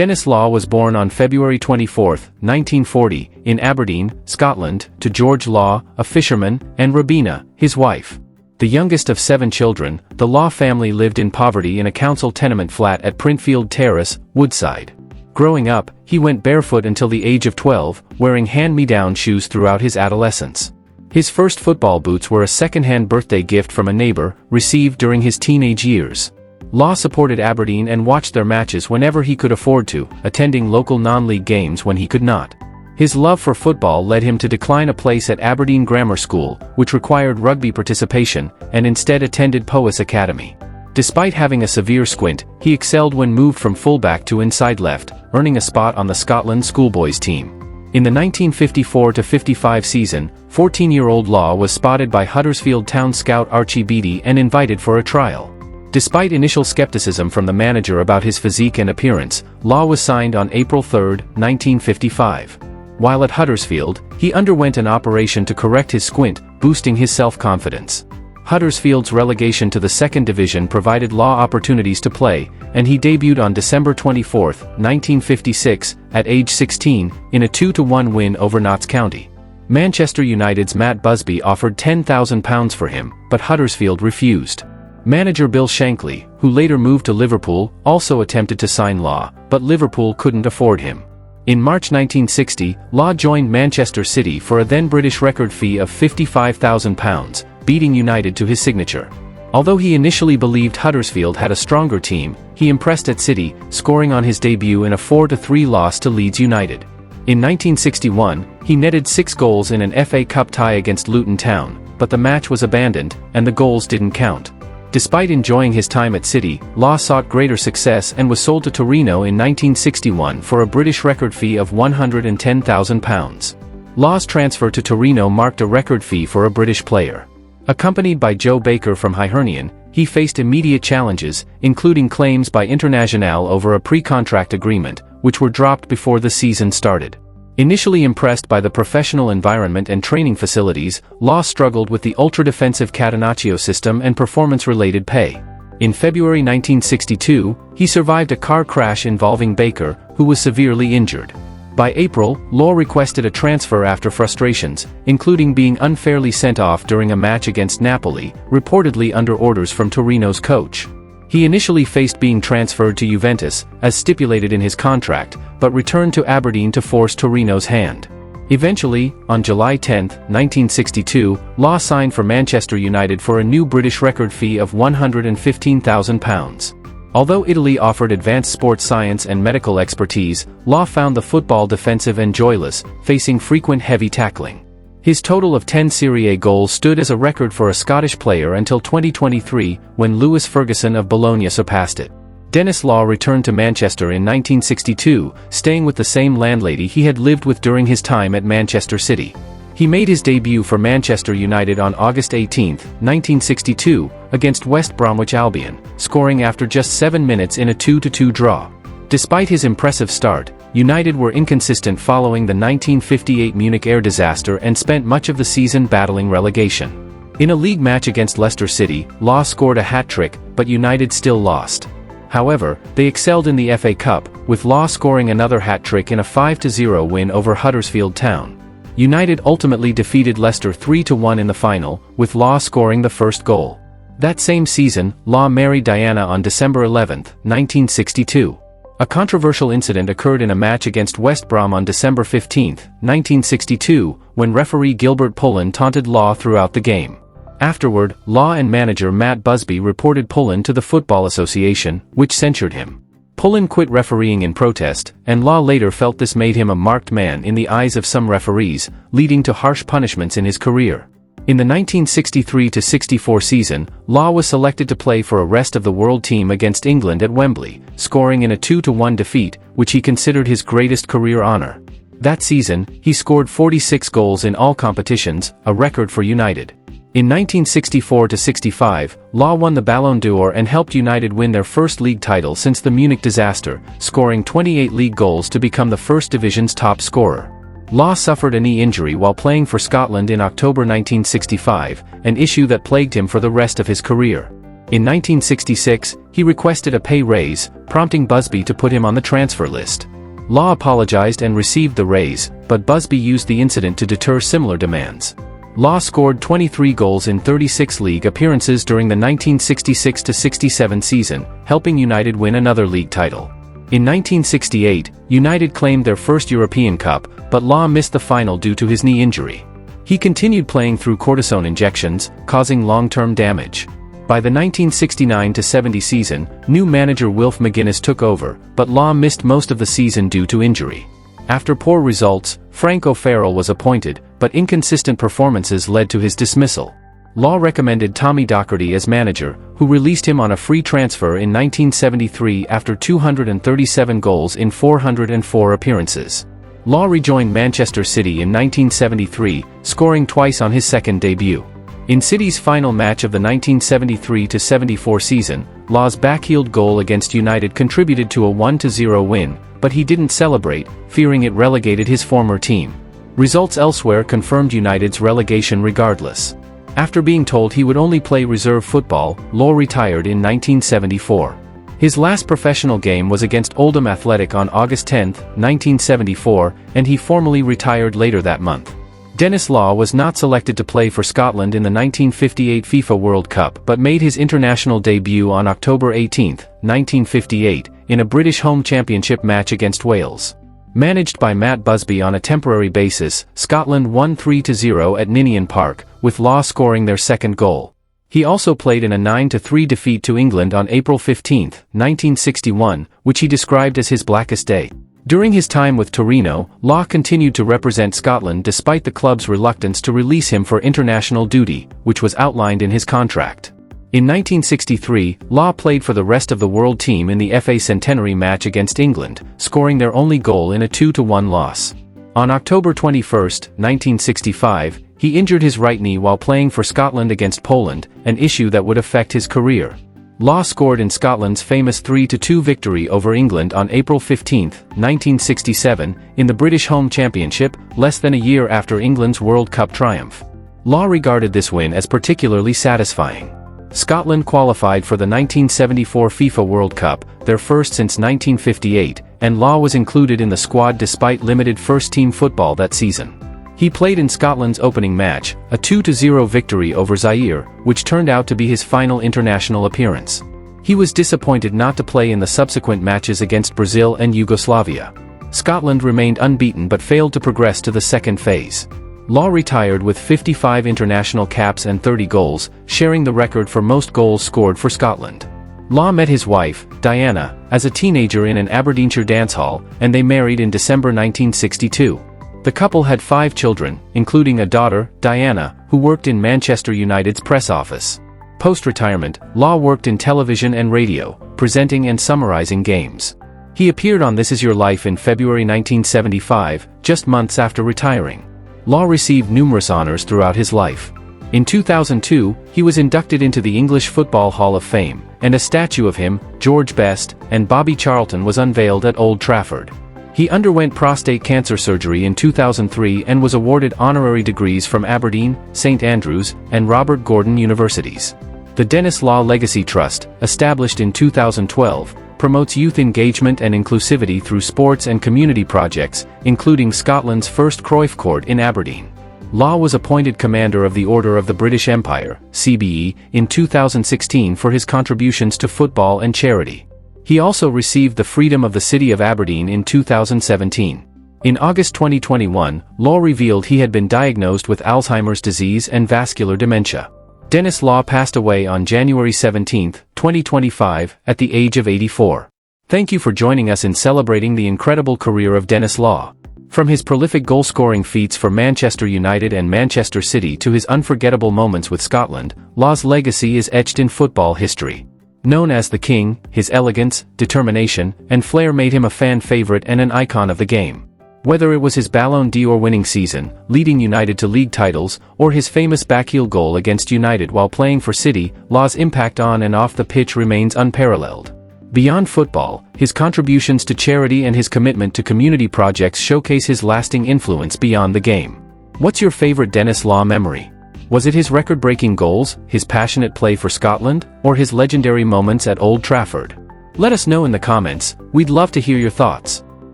Denis Law was born on February 24, 1940, in Aberdeen, Scotland, to George Law, a fisherman, and Robina, his wife. The youngest of 7 children, the Law family lived in poverty in a council tenement flat at Printfield Terrace, Woodside. Growing up, he went barefoot until the age of 12, wearing hand-me-down shoes throughout his adolescence. His first football boots were a second-hand birthday gift from a neighbor, received during his teenage years. Law supported Aberdeen and watched their matches whenever he could afford to, attending local non-league games when he could not. His love for football led him to decline a place at Aberdeen Grammar School, which required rugby participation, and instead attended Powys Academy. Despite having a severe squint, he excelled when moved from fullback to inside left, earning a spot on the Scotland schoolboys team. In the 1954-55 season, 14-year-old Law was spotted by Huddersfield Town scout Archie Beattie and invited for a trial. Despite initial skepticism from the manager about his physique and appearance, Law was signed on April 3, 1955. While at Huddersfield, he underwent an operation to correct his squint, boosting his self-confidence. Huddersfield's relegation to the second division provided Law opportunities to play, and he debuted on December 24, 1956, at age 16, in a 2-1 win over Notts County. Manchester United's Matt Busby offered £10,000 for him, but Huddersfield refused. Manager Bill Shankly, who later moved to Liverpool, also attempted to sign Law, but Liverpool couldn't afford him. In March 1960, Law joined Manchester City for a then British record fee of £55,000, beating United to his signature. Although he initially believed Huddersfield had a stronger team, he impressed at City, scoring on his debut in a 4-3 loss to Leeds United. In 1961, he netted 6 goals in an FA Cup tie against Luton Town, but the match was abandoned, and the goals didn't count. Despite enjoying his time at City, Law sought greater success and was sold to Torino in 1961 for a British record fee of £110,000. Law's transfer to Torino marked a record fee for a British player. Accompanied by Joe Baker from Hibernian, he faced immediate challenges, including claims by Internazionale over a pre-contract agreement, which were dropped before the season started. Initially impressed by the professional environment and training facilities, Law struggled with the ultra-defensive Catenaccio system and performance-related pay. In February 1962, he survived a car crash involving Baker, who was severely injured. By April, Law requested a transfer after frustrations, including being unfairly sent off during a match against Napoli, reportedly under orders from Torino's coach. He initially faced being transferred to Juventus, as stipulated in his contract, but returned to Aberdeen to force Torino's hand. Eventually, on July 10, 1962, Law signed for Manchester United for a new British record fee of £115,000. Although Italy offered advanced sports science and medical expertise, Law found the football defensive and joyless, facing frequent heavy tackling. His total of 10 Serie A goals stood as a record for a Scottish player until 2023, when Lewis Ferguson of Bologna surpassed it. Denis Law returned to Manchester in 1962, staying with the same landlady he had lived with during his time at Manchester City. He made his debut for Manchester United on August 18, 1962, against West Bromwich Albion, scoring after just 7 minutes in a 2-2 draw. Despite his impressive start, United were inconsistent following the 1958 Munich air disaster and spent much of the season battling relegation. In a league match against Leicester City, Law scored a hat-trick, but United still lost. However, they excelled in the FA Cup, with Law scoring another hat-trick in a 5-0 win over Huddersfield Town. United ultimately defeated Leicester 3-1 in the final, with Law scoring the first goal. That same season, Law married Diana on December 11, 1962. A controversial incident occurred in a match against West Brom on December 15, 1962, when referee Gilbert Pullen taunted Law throughout the game. Afterward, Law and manager Matt Busby reported Pullen to the Football Association, which censured him. Pullen quit refereeing in protest, and Law later felt this made him a marked man in the eyes of some referees, leading to harsh punishments in his career. In the 1963-64 season, Law was selected to play for a rest of the world team against England at Wembley, scoring in a 2-1 defeat, which he considered his greatest career honor. That season, he scored 46 goals in all competitions, a record for United. In 1964-65, Law won the Ballon d'Or and helped United win their first league title since the Munich disaster, scoring 28 league goals to become the First Division's top scorer. Law suffered a knee injury while playing for Scotland in October 1965, an issue that plagued him for the rest of his career. In 1966, he requested a pay raise, prompting Busby to put him on the transfer list. Law apologized and received the raise, but Busby used the incident to deter similar demands. Law scored 23 goals in 36 league appearances during the 1966-67 season, helping United win another league title. In 1968, United claimed their first European Cup, but Law missed the final due to his knee injury. He continued playing through cortisone injections, causing long-term damage. By the 1969-70 season, new manager Wilf McGuinness took over, but Law missed most of the season due to injury. After poor results, Frank O'Farrell was appointed, but inconsistent performances led to his dismissal. Law recommended Tommy Docherty as manager, who released him on a free transfer in 1973 after 237 goals in 404 appearances. Law rejoined Manchester City in 1973, scoring twice on his second debut. In City's final match of the 1973-74 season, Law's backheeled goal against United contributed to a 1-0 win, but he didn't celebrate, fearing it relegated his former team. Results elsewhere confirmed United's relegation regardless. After being told he would only play reserve football, Law retired in 1974. His last professional game was against Oldham Athletic on August 10, 1974, and he formally retired later that month. Denis Law was not selected to play for Scotland in the 1958 FIFA World Cup but made his international debut on October 18, 1958, in a British Home Championship match against Wales. Managed by Matt Busby on a temporary basis, Scotland won 3-0 at Ninian Park, with Law scoring their second goal. He also played in a 9-3 defeat to England on April 15, 1961, which he described as his blackest day. During his time with Torino, Law continued to represent Scotland despite the club's reluctance to release him for international duty, which was outlined in his contract. In 1963, Law played for the rest of the world team in the FA Centenary match against England, scoring their only goal in a 2-1 loss. On October 21, 1965, he injured his right knee while playing for Scotland against Poland, an issue that would affect his career. Law scored in Scotland's famous 3-2 victory over England on April 15, 1967, in the British Home Championship, less than a year after England's World Cup triumph. Law regarded this win as particularly satisfying. Scotland qualified for the 1974 FIFA World Cup, their first since 1958, and Law was included in the squad despite limited first-team football that season. He played in Scotland's opening match, a 2-0 victory over Zaire, which turned out to be his final international appearance. He was disappointed not to play in the subsequent matches against Brazil and Yugoslavia. Scotland remained unbeaten but failed to progress to the second phase. Law retired with 55 international caps and 30 goals, sharing the record for most goals scored for Scotland. Law met his wife, Diana, as a teenager in an Aberdeenshire dance hall, and they married in December 1962. The couple had 5 children, including a daughter, Diana, who worked in Manchester United's press office. Post-retirement, Law worked in television and radio, presenting and summarizing games. He appeared on This Is Your Life in February 1975, just months after retiring. Law received numerous honors throughout his life. In 2002, he was inducted into the English Football Hall of Fame, and a statue of him, George Best, and Bobby Charlton was unveiled at Old Trafford. He underwent prostate cancer surgery in 2003 and was awarded honorary degrees from Aberdeen, St Andrews, and Robert Gordon universities. The Denis Law Legacy Trust, established in 2012, promotes youth engagement and inclusivity through sports and community projects, including Scotland's first Cruyff Court in Aberdeen. Law was appointed Commander of the Order of the British Empire, CBE, in 2016 for his contributions to football and charity. He also received the Freedom of the City of Aberdeen in 2017. In August 2021, Law revealed he had been diagnosed with Alzheimer's disease and vascular dementia. Denis Law passed away on January 17, 2025, at the age of 84. Thank you for joining us in celebrating the incredible career of Denis Law. From his prolific goal-scoring feats for Manchester United and Manchester City to his unforgettable moments with Scotland, Law's legacy is etched in football history. Known as the King, his elegance, determination, and flair made him a fan favorite and an icon of the game. Whether it was his Ballon d'Or winning season, leading United to league titles, or his famous backheel goal against United while playing for City, Law's impact on and off the pitch remains unparalleled. Beyond football, his contributions to charity and his commitment to community projects showcase his lasting influence beyond the game. What's your favorite Denis Law memory? Was it his record-breaking goals, his passionate play for Scotland, or his legendary moments at Old Trafford? Let us know in the comments, we'd love to hear your thoughts.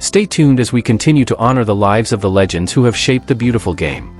Stay tuned as we continue to honor the lives of the legends who have shaped the beautiful game.